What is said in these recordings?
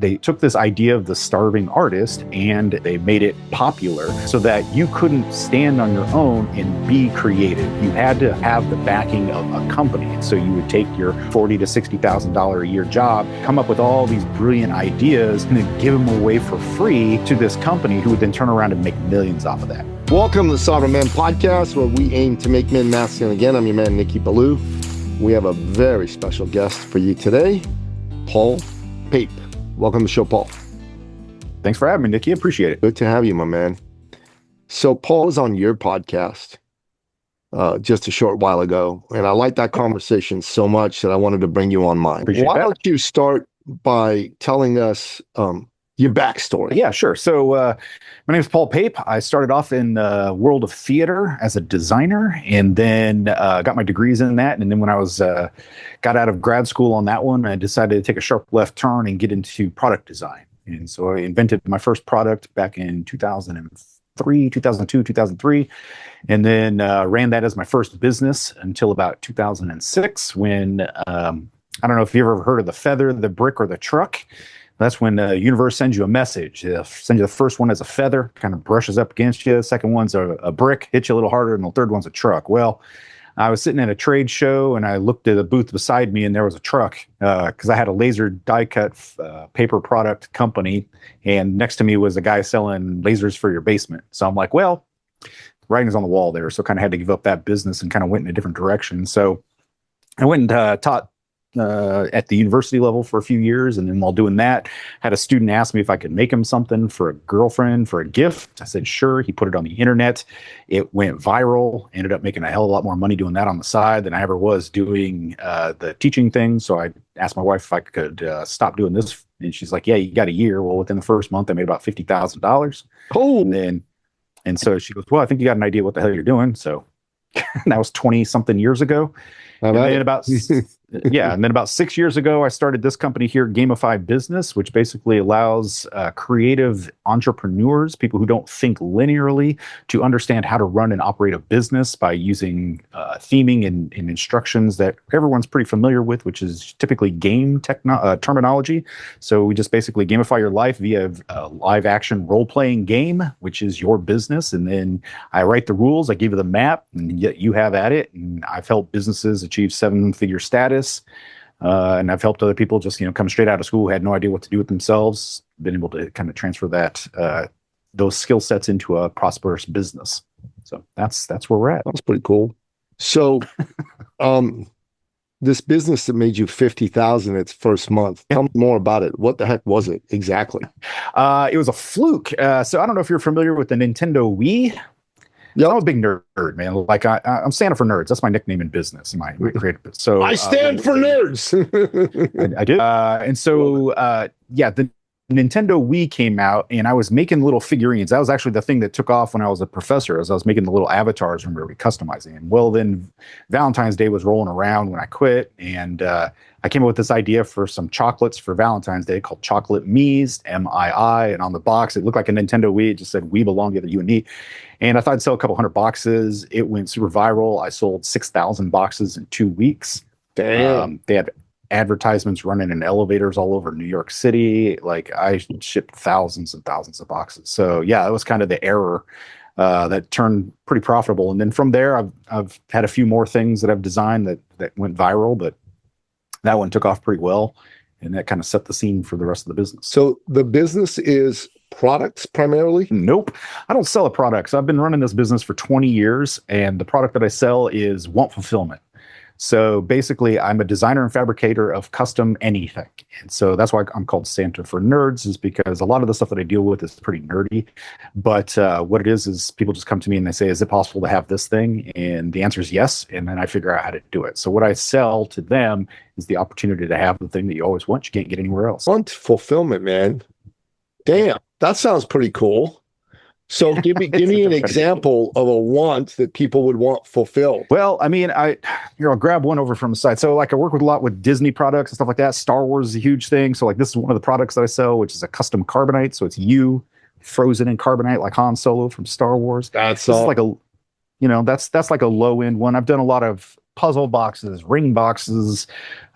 They took this idea of the starving artist and they made it popular so that you couldn't stand on your own and be creative. You had to have the backing of a company. So you would take your $40,000 to $60,000 a year job, come up with all these brilliant ideas, and then give them away for free to this company who would then turn around and make millions off of that. Welcome to the Sovereign Man Podcast, where we aim to make men masculine again. I'm your man, Nicky Billou. We have a very special guest for you today, Pape. Welcome to the show, Paul. Thanks for having me, Nicky. Appreciate it. Good to have you, my man. So Paul was on your podcast just a short while ago, and I liked that conversation so much that I wanted to bring you on mine. Why don't you start by telling us your backstory? Yeah, sure. So my name is Paul Pape. I started off in the world of theater as a designer, and then got my degrees in that. And then when I was got out of grad school on that one, I decided to take a sharp left turn and get into product design. And so I invented my first product back in 2002, 2003, and then ran that as my first business until about 2006 when, I don't know if you've ever heard of the feather, the brick, or the truck. That's when the universe sends you a message. They'll send you the first one as a feather, kind of brushes up against you. The second one's a brick, hits you a little harder, and the third one's a truck. Well, I was sitting at a trade show, and I looked at a booth beside me, and there was a truck because I had a laser die-cut paper product company, and next to me was a guy selling lasers for your basement. So I'm like, well, writing's on the wall there, so kind of had to give up that business and kind of went in a different direction. So I went and taught at the university level for a few years, and then while doing that, had a student ask me if I could make him something for a girlfriend for a gift. I said sure. He put it on the internet. It went viral. Ended up making a hell of a lot more money doing that on the side than I ever was doing the teaching thing. So I asked my wife if I could stop doing this, and she's like, yeah, you got a year. Well, within the first month I made about $50,000. Oh, and so she goes, well, I think you got an idea what the hell you're doing. So that was 20 something years ago. And then about 6 years ago, I started this company here, Gamify Business, which basically allows creative entrepreneurs, people who don't think linearly, to understand how to run and operate a business by using theming and instructions that everyone's pretty familiar with, which is typically game terminology. So we just basically gamify your life via a live action role-playing game, which is your business. And then I write the rules, I give you the map, and yet you have at it. And I've helped businesses achieve seven-figure status. And I've helped other people just, come straight out of school, had no idea what to do with themselves, been able to kind of transfer those skill sets into a prosperous business. So that's where we're at. That's pretty cool. So, this business that made you $50,000 its first month, tell me more about it. What the heck was it exactly? It was a fluke. So I don't know if you're familiar with the Nintendo Wii. Yeah, I'm a big nerd, man. Like I'm Santa for nerds. That's my nickname in business. My creative. So I stand for nerds. I do. And so, the Nintendo Wii came out, and I was making little figurines. That was actually the thing that took off when I was a professor, as I was making the little avatars and we were customizing. And well, then Valentine's Day was rolling around when I quit, and I came up with this idea for some chocolates for Valentine's Day called Chocolate Me's, MII, and on the box it looked like a Nintendo Wii. It just said "We belong together, you and me." And I thought I'd sell a couple hundred boxes. It went super viral. I sold 6,000 boxes in 2 weeks. Damn. They had advertisements running in elevators all over New York City. Like I shipped thousands and thousands of boxes. So yeah, that was kind of the error that turned pretty profitable. And then from there, I've had a few more things that I've designed that went viral, but that one took off pretty well. And that kind of set the scene for the rest of the business. So the business is products primarily? Nope. I don't sell a product. So I've been running this business for 20 years, and the product that I sell is want fulfillment. So basically, I'm a designer and fabricator of custom anything. And so that's why I'm called Santa for Nerds, is because a lot of the stuff that I deal with is pretty nerdy. But what it is people just come to me and they say, is it possible to have this thing? And the answer is yes. And then I figure out how to do it. So what I sell to them is the opportunity to have the thing that you always want. You can't get anywhere else. Want fulfillment, man. Damn, that sounds pretty cool. So give me an example of a want that people would want fulfilled. Well, I mean, I'll grab one over from the side. So like I work with a lot with Disney products and stuff like that. Star Wars is a huge thing. So like this is one of the products that I sell, which is a custom carbonite. So it's you frozen in carbonite like Han Solo from Star Wars. That's like a, that's like a low end one. I've done a lot of puzzle boxes, ring boxes,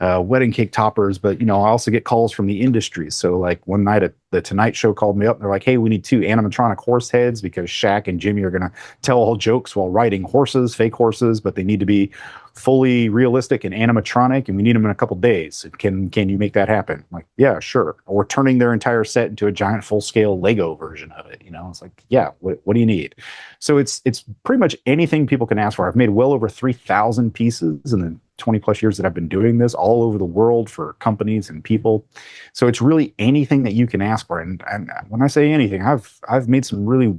wedding cake toppers. But I also get calls from the industry. So like one night at the Tonight Show called me up. They're like, "Hey, we need 2 animatronic horse heads because Shaq and Jimmy are gonna tell all jokes while riding horses, fake horses, but they need to be fully realistic and animatronic, and we need them in a couple days. Can you make that happen?" I'm like, "Yeah, sure." Or turning their entire set into a giant full scale Lego version of it. It's like, yeah, what do you need? So it's pretty much anything people can ask for. I've made well over 3,000 pieces in the 20 plus years that I've been doing this all over the world for companies and people. So it's really anything that you can ask for. And when I say anything, I've made some really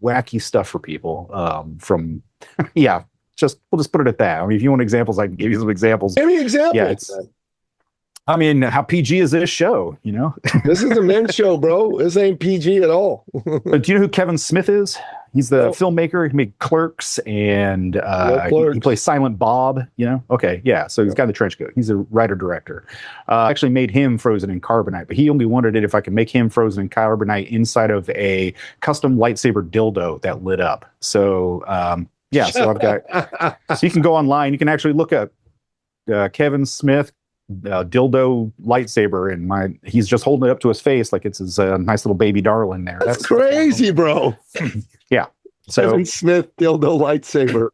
wacky stuff for people. From yeah, we'll just put it at that. I mean, if you want examples, I can give you some examples. Give me examples. Yeah, I mean, how PG is this show? This is a men's show, bro. This ain't PG at all. But do you know who Kevin Smith is? He's the filmmaker. He made Clerks, and he plays Silent Bob. Okay, yeah. So he's got the trench coat. He's a writer-director. Actually made him frozen in carbonite, but he only wanted it if I could make him frozen in carbonite inside of a custom lightsaber dildo that lit up. So so I've got. So you can go online. You can actually look up Kevin Smith dildo lightsaber, and he's just holding it up to his face like it's his nice little baby darling there. That's crazy, bro. Yeah. So Kevin Smith dildo lightsaber.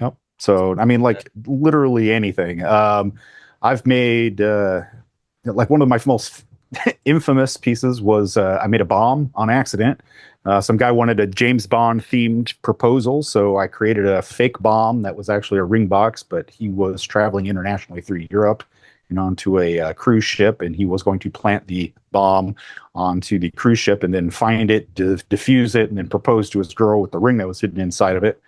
Yep. So I mean, like literally anything. I've made like one of my most infamous pieces was I made a bomb on accident. Some guy wanted a James Bond themed proposal, so I created a fake bomb that was actually a ring box, but he was traveling internationally through Europe and onto a cruise ship, and he was going to plant the bomb onto the cruise ship and then find it, defuse it, and then propose to his girl with the ring that was hidden inside of it.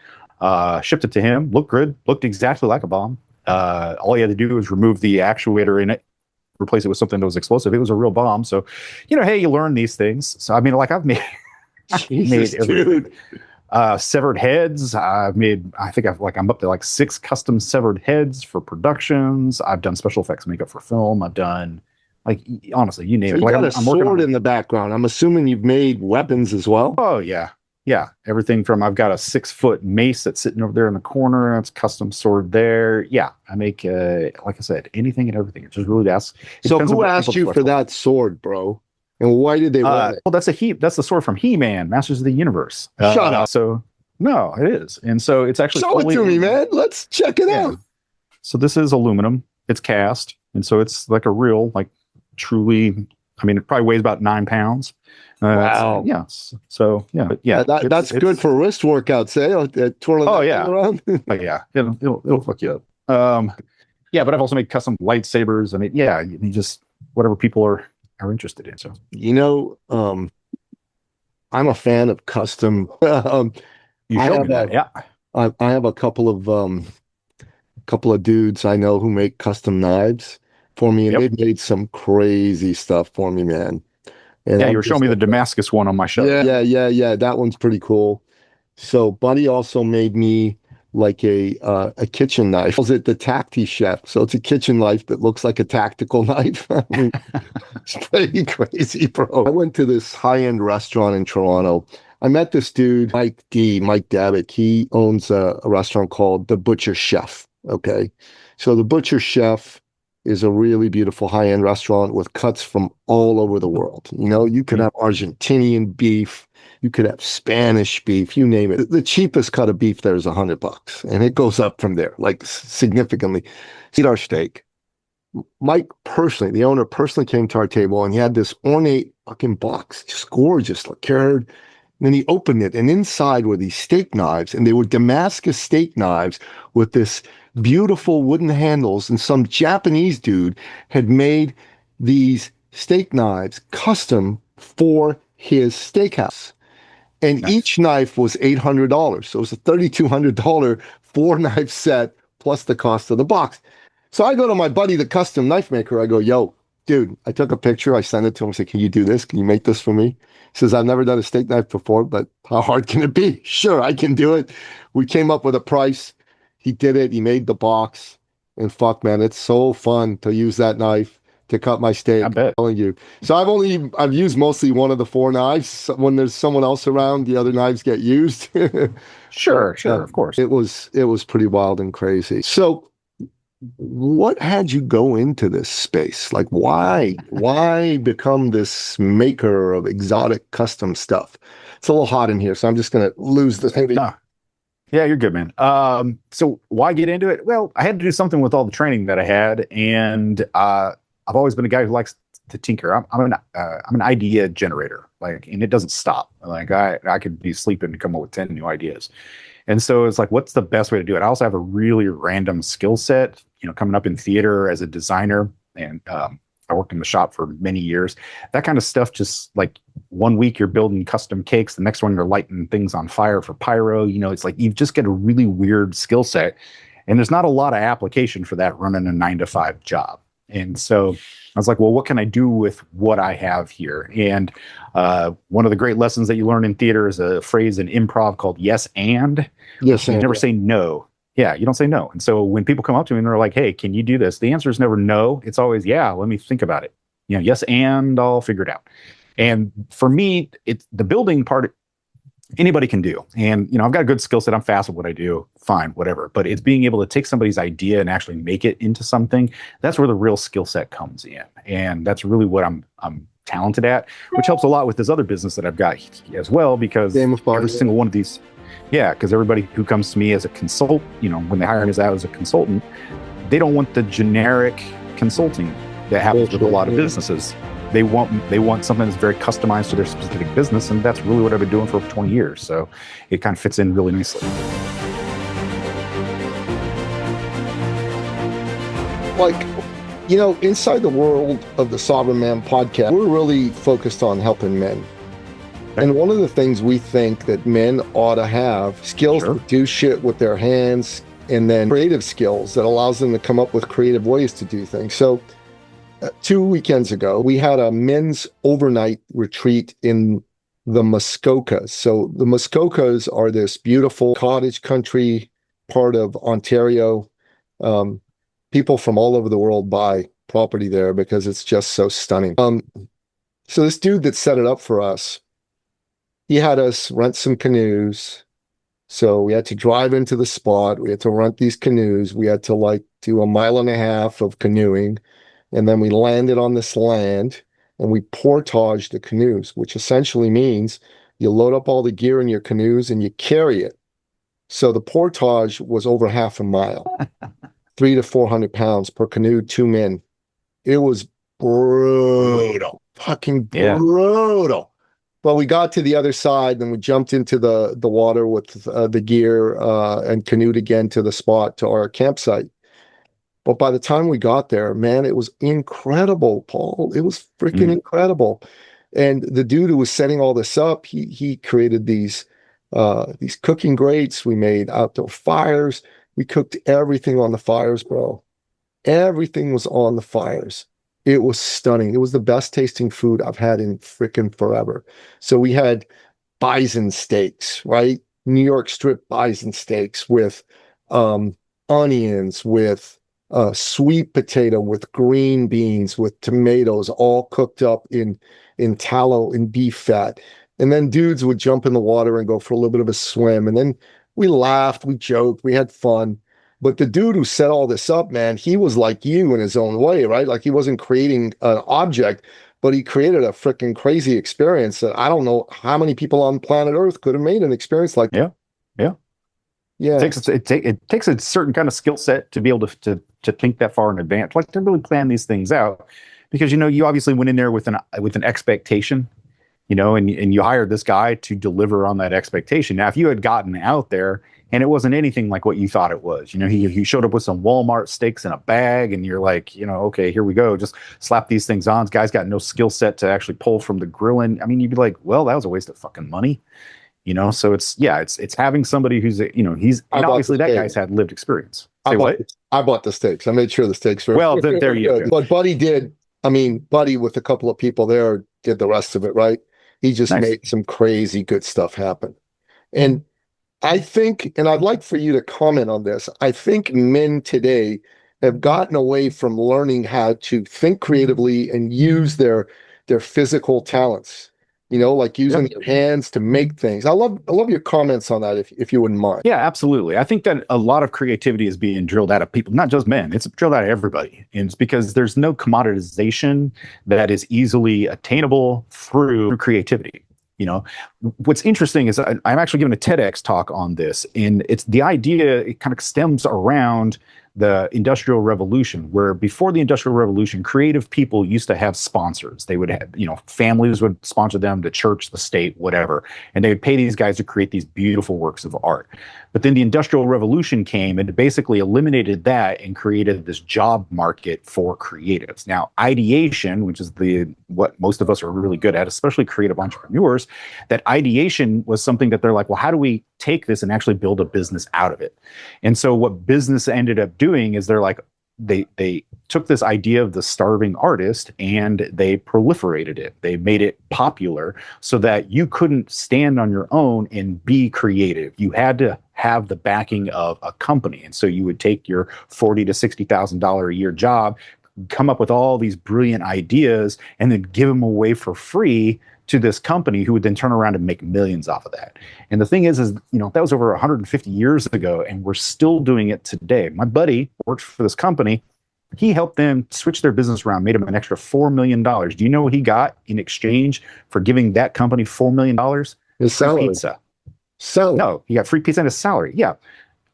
Shipped it to him. Looked good. Looked exactly like a bomb. All he had to do was remove the actuator in it, replace it with something that was explosive. It was a real bomb. So, hey, you learn these things. So, I mean, like I've made, Jesus, dude. Severed heads. I've made, I think I'm up to like 6 custom severed heads for productions. I've done special effects makeup for film. I've done, like, honestly, you name So it. you Like got I'm a sword in the background. I'm assuming you've made weapons as well. Oh yeah. Yeah. Everything from, I've got a 6-foot mace that's sitting over there in the corner. It's custom sword there. Yeah. I make, like I said, anything and everything. It just really does. So who asked you for that sword, bro? And why did they want it? Well, that's the sword from He-Man, Masters of the Universe. Shut up. So no, it is. And so it's actually show it to me, man. Let's check it out. So this is aluminum. It's cast. And so it's like a real, like truly, I mean, it probably weighs about 9 pounds. Wow. Yeah. So yeah, but yeah, that's good for wrist workouts, eh? Twirling around. But yeah, it'll fuck you up. Yeah, but I've also made custom lightsabers. I mean, yeah, you just whatever people are interested in. So I'm a fan of custom. You showed me that, yeah. I have a couple of dudes I know who make custom knives for me, and they've made some crazy stuff for me, man. And you were showing me the Damascus one on my shelf. Yeah. That one's pretty cool. So, Buddy also made me like a kitchen knife. He calls it the Tacti Chef. So it's a kitchen knife that looks like a tactical knife. I mean, it's pretty crazy, bro. I went to this high-end restaurant in Toronto. I met this dude, Mike Davitt. He owns a restaurant called The Butcher Chef. Okay. So The Butcher Chef is a really beautiful high-end restaurant with cuts from all over the world. You could have Argentinian beef. You could have Spanish beef, you name it. The cheapest cut of beef there is $100, and it goes up from there, like significantly. Eat our steak. Mike personally, the owner personally came to our table, and he had this ornate fucking box, just gorgeous, lacquered. And then he opened it, and inside were these steak knives, and they were Damascus steak knives with this beautiful wooden handles, and some Japanese dude had made these steak knives custom for his steakhouse. And nice. Each knife was $800. So it was a $3,200 4-knife set plus the cost of the box. So I go to my buddy, the custom knife maker. I go, yo, dude, I took a picture. I sent it to him. I said, can you do this? Can you make this for me? He says, I've never done a steak knife before, but how hard can it be? Sure, I can do it. We came up with a price. He did it. He made the box. And fuck, man, it's so fun to use that knife to cut my steak. I bet. I'm telling you. So I've used mostly one of the 4 knives. When there's someone else around, the other knives get used. Sure, of course. It was pretty wild and crazy. So what had you go into this space? Like, why become this maker of exotic custom stuff? It's a little hot in here, so I'm just going to lose the thing. No. Yeah, you're good, man. So why get into it? Well, I had to do something with all the training that I had, and I've always been a guy who likes to tinker. I'm an idea generator, like, and it doesn't stop. Like I could be sleeping and come up with 10 new ideas. And so it's like, what's the best way to do it? I also have a really random skill set, coming up in theater as a designer, and I worked in the shop for many years. That kind of stuff, just like one week you're building custom cakes, the next one you're lighting things on fire for pyro. It's like you just get a really weird skill set, and there's not a lot of application for that running a 9 to 5 job. And so I was like, well, what can I do with what I have here? And one of the great lessons that you learn in theater is a phrase in improv called yes and. Yes, you never say no. Yeah, you don't say no. And so when people come up to me and they're like, hey, can you do this? The answer is never no. It's always, yeah, let me think about it. Yes, and I'll figure it out. And for me, it's the building part, anybody can do. And, I've got a good skill set. I'm fast at what I do. Fine, whatever. But it's being able to take somebody's idea and actually make it into something. That's where the real skill set comes in. And that's really what I'm talented at, which helps a lot with this other business that I've got as well, because every single one of these, because everybody who comes to me as a consultant, when they hire me as a consultant, they don't want the generic consulting that happens with a lot of businesses. They want something that's very customized to their specific business, and that's really what I've been doing for 20 years. So it kind of fits in really nicely. Like, inside the world of the Sovereign Man podcast, we're really focused on helping men. And one of the things we think that men ought to have skills to do shit with their hands, and then creative skills that allows them to come up with creative ways to do things. So 2 weekends ago, we had a men's overnight retreat in the Muskokas. So the Muskokas are this beautiful cottage country part of Ontario. People from all over the world buy property there because it's just so stunning. So this dude that set it up for us, he had us rent some canoes. So we had to drive into the spot. We had to rent these canoes. We had to do 1.5 miles of canoeing. And then we landed on this land and we portaged the canoes, which essentially means you load up all the gear in your canoes and you carry it. So the portage was over 0.5 mile, 300 to 400 pounds per canoe, 2 men. It was brutal, fucking brutal. Well, we got to the other side and we jumped into the water with the gear and canoed again to the spot, to our campsite. But by the time we got there, man, it was incredible, Paul. It was freaking incredible. And the dude who was setting all this up, he created these cooking grates. We made outdoor fires. We cooked everything on the fires, bro. Everything was on the fires. It was stunning. It was the best tasting food I've had in freaking forever. So we had bison steaks, right? New York strip bison steaks with onions, with sweet potato, with green beans, with tomatoes, all cooked up in tallow and beef fat. And then dudes would jump in the water and go for a little bit of a swim. And then we laughed, we joked, we had fun. But the dude who set all this up, man, he was like you in his own way, right? Like he wasn't creating an object, but he created a freaking crazy experience that I don't know how many people on planet Earth could have made an experience like that. Yeah. It takes a certain kind of skill set to be able to think that far in advance, like to really plan these things out, because you obviously went in there with an expectation, and you hired this guy to deliver on that expectation. Now, if you had gotten out there and it wasn't anything like what you thought it was, he showed up with some Walmart steaks in a bag, and you're like, okay, here we go, just slap these things on. This guy's got no skill set to actually pull from the grilling. I mean, you'd be like, well, that was a waste of fucking money. So it's having somebody who's, obviously that guy's had lived experience. I bought the steaks. I made sure the steaks were well. There you go. But Buddy with a couple of people there did the rest of it, right? He just made some crazy good stuff happen. And I think, and I'd like for you to comment on this, I think men today have gotten away from learning how to think creatively and use their physical talents. you know, like using your hands to make things. I love your comments on that, if you wouldn't mind. Yeah, absolutely. I think that a lot of creativity is being drilled out of people, not just men. It's drilled out of everybody. And it's because there's no commoditization that is easily attainable through creativity. You know, what's interesting is I'm actually giving a TEDx talk on this, and it's the idea, it kind of stems around the Industrial Revolution, where before the Industrial Revolution, creative people used to have sponsors. They would have, you know, families would sponsor them, the church, the state, whatever, and they would pay these guys to create these beautiful works of art. But then the Industrial Revolution came and it basically eliminated that and created this job market for creatives. Now, ideation, which is what most of us are really good at, especially creative entrepreneurs, that ideation was something that they're like, well, how do we take this and actually build a business out of it? And so what business ended up doing is they're like, they took this idea of the starving artist and they proliferated it. They made it popular so that you couldn't stand on your own and be creative. You had to have the backing of a company. And so you would take your $40,000 to $60,000 a year job, come up with all these brilliant ideas, and then give them away for free to this company who would then turn around and make millions off of that. And the thing is, you know, that was over 150 years ago, and we're still doing it today. My buddy works for this company. He helped them switch their business around, made him an extra $4 million. Do you know what he got in exchange for giving that company $4 million? His salary. Pizza. Salary. No, he got free pizza and his salary. Yeah.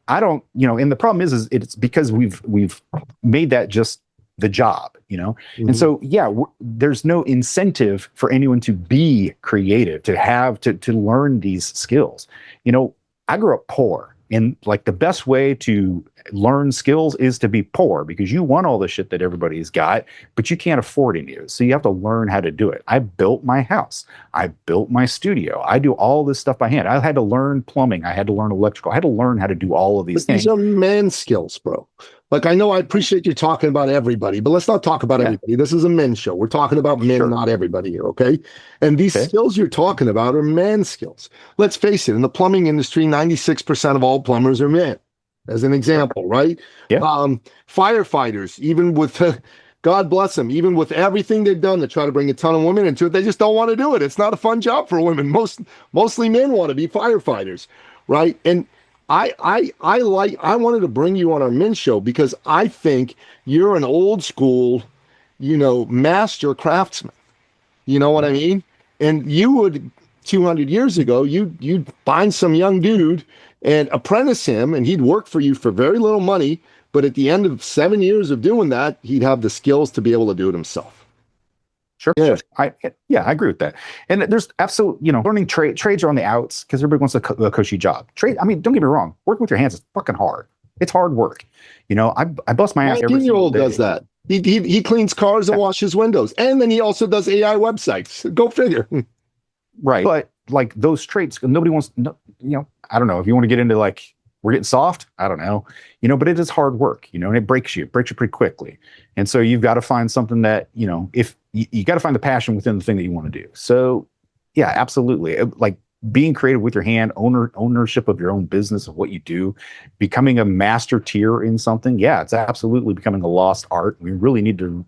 I don't, you know, and the problem is it's because we've made that just the job, you know? Mm-hmm. And so, yeah, there's no incentive for anyone to be creative, to learn these skills. You know, I grew up poor, and like the best way to learn skills is to be poor, because you want all the shit that everybody's got, but you can't afford any of it. So you have to learn how to do it. I built my house. I built my studio. I do all this stuff by hand. I had to learn plumbing. I had to learn electrical. I had to learn how to do all of these things. These are man skills, bro. Like, I know I appreciate you talking about everybody, but let's not talk about everybody. This is a men's show. We're talking about men, not everybody here, okay? And these skills you're talking about are man skills. Let's face it, in the plumbing industry, 96% of all plumbers are men, as an example, right? Yeah. Firefighters, even with, God bless them, even with everything they've done to try to bring a ton of women into it, they just don't want to do it. It's not a fun job for women. Mostly men want to be firefighters, right? And I wanted to bring you on our men's show because I think you're an old school, you know, master craftsman. You know what I mean? And you would, 200 years ago, you'd find some young dude and apprentice him, and he'd work for you for very little money. But at the end of 7 years of doing that, he'd have the skills to be able to do it himself. Sure. Yeah. I agree with that. And there's absolutely, you know, learning trades are on the outs because everybody wants a cushy job. Trade, I mean, don't get me wrong. Working with your hands is fucking hard. It's hard work. You know, I bust my ass every single day. 19-year-old does that. He cleans cars and washes windows. And then he also does AI websites. Go figure. Right. But like those traits, nobody wants, you know, I don't know if you want to get into like, we're getting soft. I don't know, you know, but it is hard work, you know, and it breaks you pretty quickly. And so you've got to find something that, you know, if you got to find the passion within the thing that you want to do. So yeah, absolutely. Like being creative with your hand, ownership of your own business, of what you do, becoming a master tier in something. Yeah, it's absolutely becoming a lost art. We really need to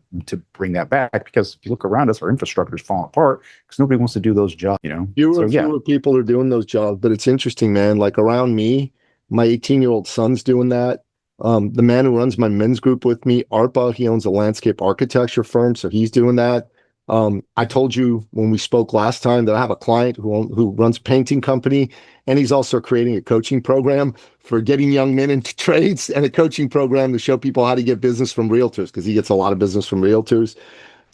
bring that back, because if you look around us, our infrastructure is falling apart because nobody wants to do those jobs, you know? Fewer people are doing those jobs, but it's interesting, man. Like around me, my 18-year-old son's doing that. The man who runs my men's group with me, ARPA, he owns a landscape architecture firm, so he's doing that. I told you when we spoke last time that I have a client who runs a painting company, and he's also creating a coaching program for getting young men into trades, and a coaching program to show people how to get business from realtors, because he gets a lot of business from realtors.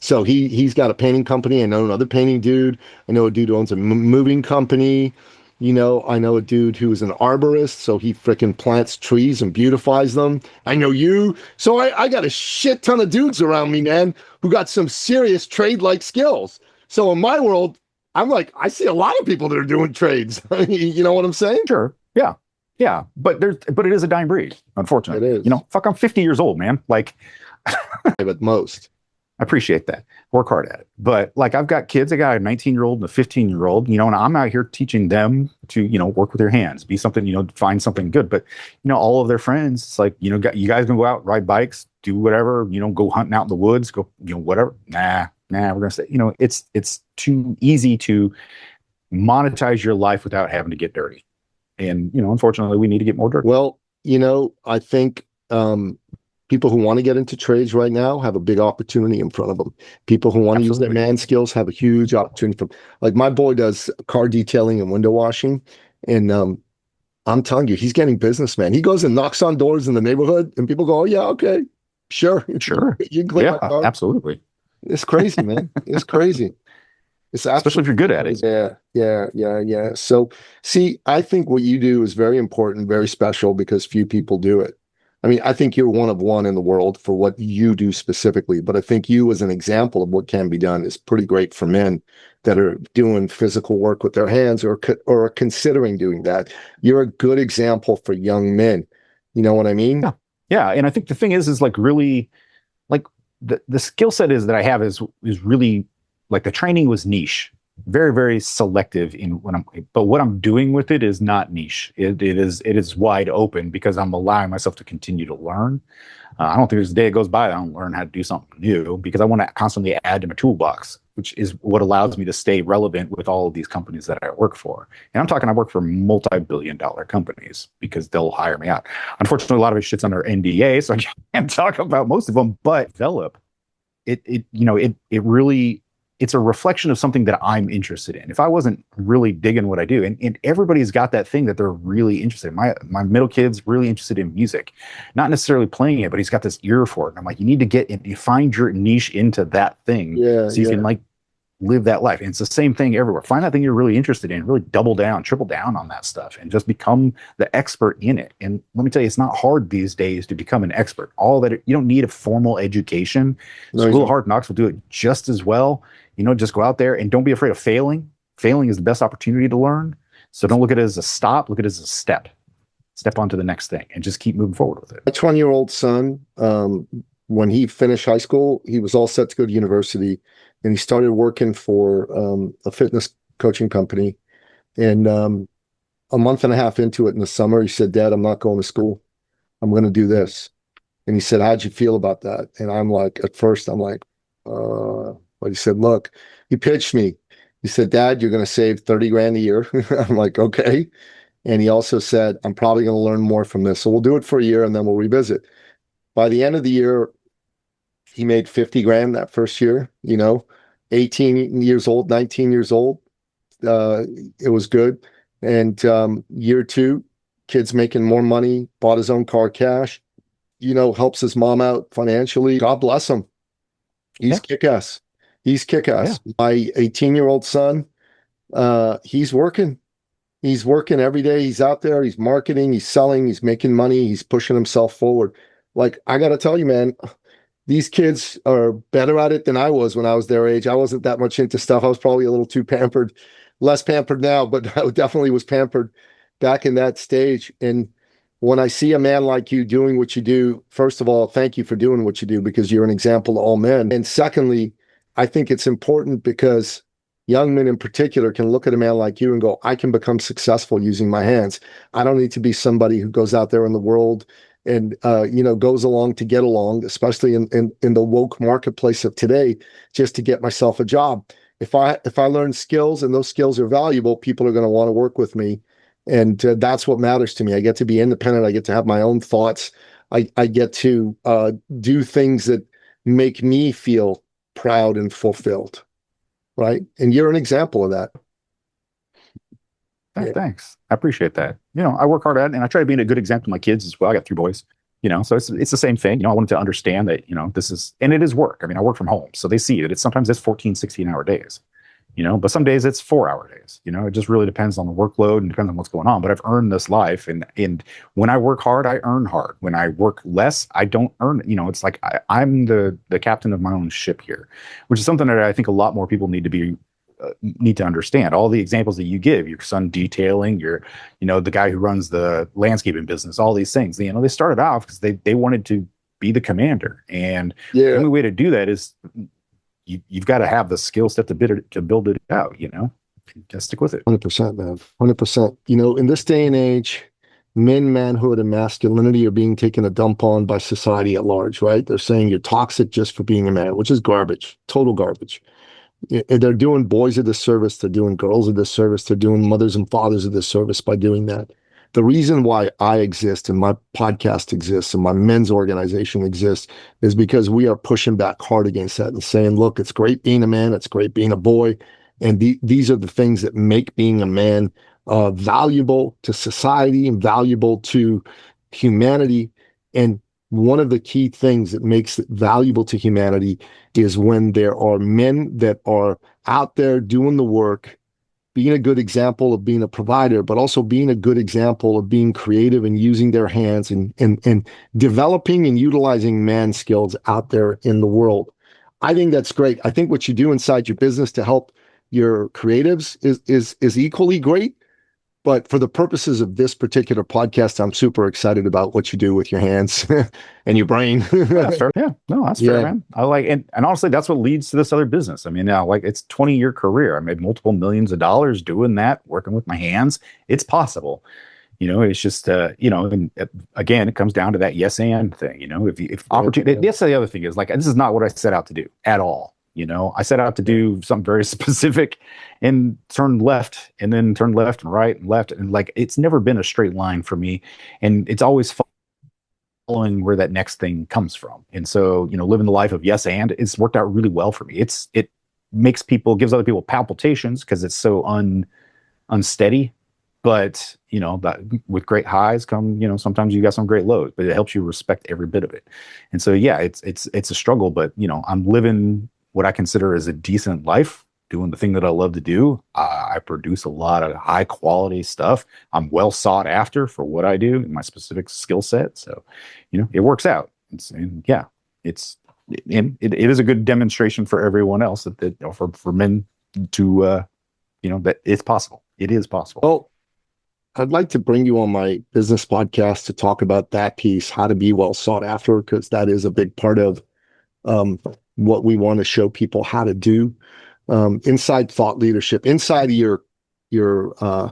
So he's got a painting company. I know another painting dude. I know a dude who owns a moving company. You know, I know a dude who's an arborist, so he freaking plants trees and beautifies them. I know you. So I got a shit ton of dudes around me, man, who got some serious trade-like skills. So in my world, I'm like, I see a lot of people that are doing trades. You know what I'm saying? Sure. Yeah. Yeah. But it is a dying breed, unfortunately. It is. You know, fuck, I'm 50 years old, man. Like, at most. I appreciate that. Work hard at it. But like, I've got kids. I got a 19-year-old and a 15-year-old, you know, and I'm out here teaching them to, you know, work with their hands, be something, you know, find something good. But, you know, all of their friends, it's like, you know, you guys can go out, ride bikes, do whatever, you know, go hunting out in the woods, go, you know, whatever. Nah, nah, we're going to say, it's too easy to monetize your life without having to get dirty. And, unfortunately, we need to get more dirty. Well, I think people who want to get into trades right now have a big opportunity in front of them. People who want to use their man skills have a huge opportunity. Like my boy does car detailing and window washing. And I'm telling you, he's getting business, man. He goes and knocks on doors in the neighborhood and people go, oh, yeah, okay, sure. Sure. You can clean my car. Absolutely. It's crazy, man. It's crazy. It's especially if you're good at it. Yeah. So, see, I think what you do is very important, very special because few people do it. I mean, I think you're one of one in the world for what you do specifically, but I think you as an example of what can be done is pretty great for men that are doing physical work with their hands or are considering doing that. You're a good example for young men. You know what I mean? Yeah. And I think the thing is like really like the skill set is that I have is really like the training was niche, very, very selective in but what I'm doing with it is not niche. It is wide open because I'm allowing myself to continue to learn. I don't think there's a day that goes by that I don't learn how to do something new because I want to constantly add to my toolbox, which is what allows me to stay relevant with all of these companies that I work for. And I'm talking, I work for multi-billion-dollar companies because they'll hire me out. Unfortunately, a lot of it shit's under NDA, so I can't talk about most of them, but develop it really, it's a reflection of something that I'm interested in. If I wasn't really digging what I do, and everybody's got that thing that they're really interested in. My middle kid's really interested in music, not necessarily playing it, but he's got this ear for it. And I'm like, you need to get in, you find your niche into that thing, so you can like live that life. And it's the same thing everywhere. Find that thing you're really interested in, really double down, triple down on that stuff, and just become the expert in it. And let me tell you, it's not hard these days to become an expert. You don't need a formal education. School of Hard Knocks will do it just as well. Just go out there and don't be afraid of failing. Failing is the best opportunity to learn. So don't look at it as a stop. Look at it as a step. Step on to the next thing and just keep moving forward with it. My 20-year-old son, when he finished high school, he was all set to go to university, and he started working for a fitness coaching company. And a month and a half into it in the summer, he said, Dad, I'm not going to school. I'm going to do this. And he said, how'd you feel about that? And I'm like, at first, I'm like, but he said, look, he pitched me. He said, Dad, you're going to save 30 grand a year. I'm like, okay. And he also said, I'm probably going to learn more from this. So we'll do it for a year and then we'll revisit. By the end of the year, he made 50 grand that first year, 18 years old, 19 years old. It was good. And year two, kid's making more money, bought his own car cash, helps his mom out financially. God bless him. He's kick-ass. He's kick-ass. Yeah. My 18-year-old son, he's working. He's working every day. He's out there. He's marketing. He's selling. He's making money. He's pushing himself forward. Like, I got to tell you, man, these kids are better at it than I was when I was their age. I wasn't that much into stuff. I was probably a little too pampered. Less pampered now, but I definitely was pampered back in that stage. And when I see a man like you doing what you do, first of all, thank you for doing what you do because you're an example to all men. And secondly, I think it's important because young men in particular can look at a man like you and go, I can become successful using my hands. I don't need to be somebody who goes out there in the world and, goes along to get along, especially in the woke marketplace of today, just to get myself a job. If I learn skills and those skills are valuable, people are going to want to work with me. And that's what matters to me. I get to be independent. I get to have my own thoughts. I get to do things that make me feel proud and fulfilled. Right. And you're an example of that. Thanks. I appreciate that. I work hard at it and I try to be a good example to my kids as well. I got 3 boys, so it's the same thing. I want them to understand that, this is, and it is work. I mean, I work from home, so they see it. Sometimes it's 14, 16-hour days, but some days it's 4-hour days. It just really depends on the workload and depends on what's going on. But I've earned this life. And when I work hard, I earn hard. When I work less, I don't earn, it's like I'm the captain of my own ship here, which is something that I think a lot more people need to understand. All the examples that you give, your son detailing, the guy who runs the landscaping business, all these things, they started off because they wanted to be the commander. And the only way to do that is you've got to have the skill set to build it out, just stick with it. 100%, man. 100%. In this day and age, manhood, and masculinity are being taken a dump on by society at large, right? They're saying you're toxic just for being a man, which is garbage, total garbage. They're doing boys a disservice. They're doing girls a disservice. They're doing mothers and fathers a disservice by doing that. The reason why I exist and my podcast exists and my men's organization exists is because we are pushing back hard against that and saying, look, it's great being a man. It's great being a boy. And these are the things that make being a man valuable to society and valuable to humanity. And one of the key things that makes it valuable to humanity is when there are men that are out there doing the work, being a good example of being a provider, but also being a good example of being creative and using their hands and developing and utilizing man skills out there in the world. I think that's great. I think what you do inside your business to help your creatives is equally great. But for the purposes of this particular podcast, I'm super excited about what you do with your hands and your brain. Yeah, fair. Yeah, no, that's fair, man. I like, and honestly, that's what leads to this other business. I mean, now, like, it's 20-year career. I made multiple millions of dollars doing that, working with my hands. It's possible. It's just, and again, it comes down to that yes and thing. If opportunity, that's the other thing is, like, this is not what I set out to do at all. I set out to do something very specific and turn left and then turn left and right and left. And like, it's never been a straight line for me. And it's always following where that next thing comes from. And so, living the life of yes and, it's worked out really well for me. It gives other people palpitations because it's so unsteady. But, that with great highs come, sometimes you got some great lows, but it helps you respect every bit of it. And so, yeah, it's a struggle, but, I'm living what I consider as a decent life, doing the thing that I love to do. I produce a lot of high quality stuff. I'm well sought after for what I do in my specific skill set. So, it works out. It is a good demonstration for everyone else that for men to, that it's possible. It is possible. Well, I'd like to bring you on my business podcast to talk about that piece, how to be well sought after, because that is a big part of what we want to show people how to do inside thought leadership, inside of your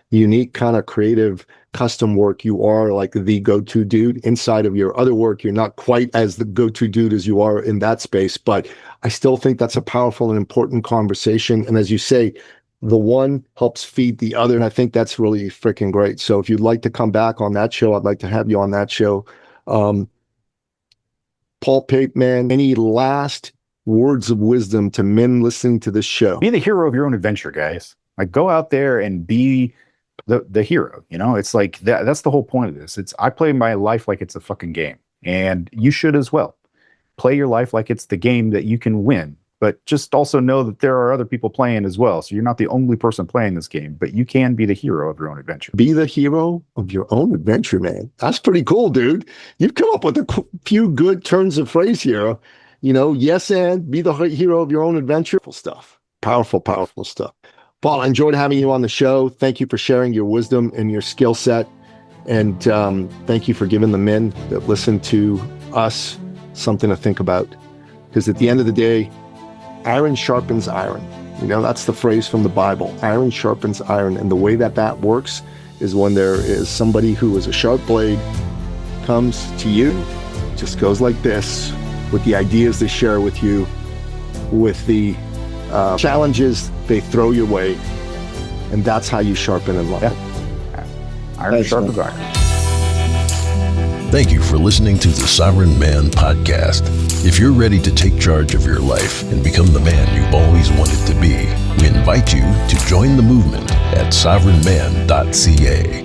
unique kind of creative custom work. You are like the go-to dude. Inside of your other work, you're not quite as the go-to dude as you are in that space, but I still think that's a powerful and important conversation. And as you say, the one helps feed the other. And I think that's really freaking great. So if you'd like to come back on that show, I'd like to have you on that show. Paul Pape, man, any last words of wisdom to men listening to this show? Be the hero of your own adventure, guys. Like, go out there and be the hero. It's like that's the whole point of this. I play my life like it's a fucking game, and you should as well. Play your life like it's the game that you can win, but just also know that there are other people playing as well. So you're not the only person playing this game, but you can be the hero of your own adventure. Be the hero of your own adventure, man. That's pretty cool, dude. You've come up with a few good turns of phrase here. Yes, and be the hero of your own adventure. Powerful stuff. Paul, I enjoyed having you on the show. Thank you for sharing your wisdom and your skill set. And thank you for giving the men that listen to us something to think about. Because at the end of the day, iron sharpens iron. That's the phrase from the Bible. Iron sharpens iron. And the way that works is when there is somebody who is a sharp blade comes to you, just goes like this, with the ideas they share with you, with the challenges they throw your way. And that's how you sharpen in life. Yeah. Iron sharpens iron. Thank you for listening to the Sovereign Man Podcast. If you're ready to take charge of your life and become the man you've always wanted to be, we invite you to join the movement at sovereignman.ca.